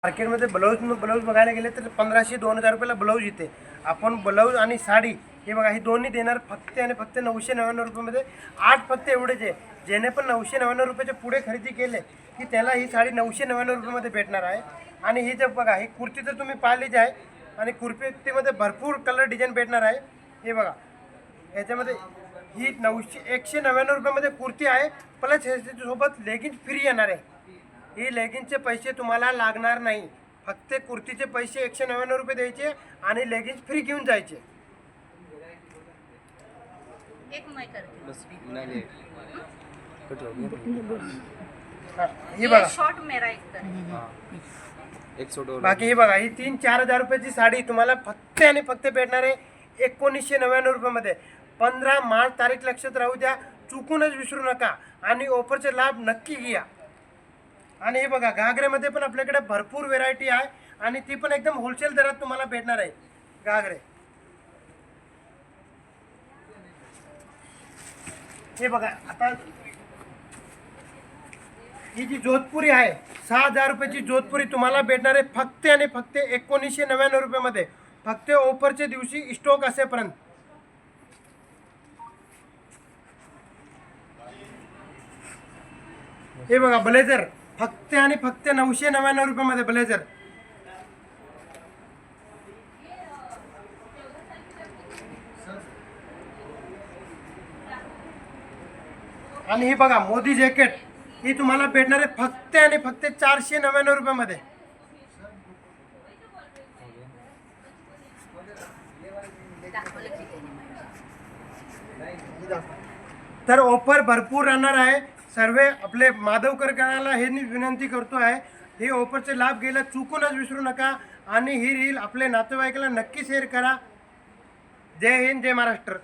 मार्केटमध्ये ब्लाऊज बघायला गेले तर 1500-2000 रुपयाला ब्लाऊज येते. आपण ब्लाऊज आणि साडी हे बघा, ही दोन्ही देणार फक्त आणि फक्त 999 रुपयामध्ये. 8 फक्त एवढेच आहे. ज्याने पण 999 रुपयाच्या पुढे खरेदी केले की त्याला ही साडी 999 रुपयामध्ये भेटणार आहे. आणि ही जर बघा, ही कुर्ती तर तुम्ही पाहिलीच आहे आणि कुर्तीमध्ये भरपूर कलर डिझाईन भेटणार आहे. हे बघा, याच्यामध्ये ही 199 रुपयामध्ये कुर्ती आहे, प्लस ह्याच्यासोबत लेगिन्स फ्री येणार आहे. ही लेगिन्सचे पैसे तुम्हाला लागणार नाही. फक्त कुर्तीचे पैसे 199 रुपये द्यायचे आणि लेगिन्स फ्री घेऊन जायचे. ही बघा, बाकी ही बघा, ही 3-4 हजार रुपयाची साडी तुम्हाला फक्त आणि फक्त भेटणार आहे 1999 रुपयामध्ये. 15 मार्च तारीख लक्षात राहू द्या, चुकूनच विसरू नका आणि ऑफरचे लाभ नक्की घ्या. आणि हे बघा, घागरेमध्ये पण आपल्याकडे भरपूर व्हेरायटी आहे आणि ती पण एकदम होलसेल दरात तुम्हाला भेटणार आहे घागरे. हे बघा, आता ही जी जोधपुरी आहे 6000 रुपयाची जोधपुरी तुम्हाला भेटणार आहे फक्त आणि फक्त 1999 रुपयामध्ये. फक्त ऑफरच्या दिवशी स्टॉक असेपर्यंत. हे बघा, ब्लेझर फक्त आणि फक्त 999 रुपयामध्ये ब्लेझर. आणि ही बघा, मोदी जॅकेट ही तुम्हाला भेटणार आहे फक्त आणि फक्त 499 रुपयामध्ये. तर ऑफर भरपूर राहणार आहे. सर्व आपले माधवकरकरांना हे विनंती करतो आहे, हे ऑफरचे लाभ घ्यायला चुकूनच विसरू नका आणि ही रील आपले नातेवाईकाला नक्की शेअर करा. जय हिंद, जय महाराष्ट्र.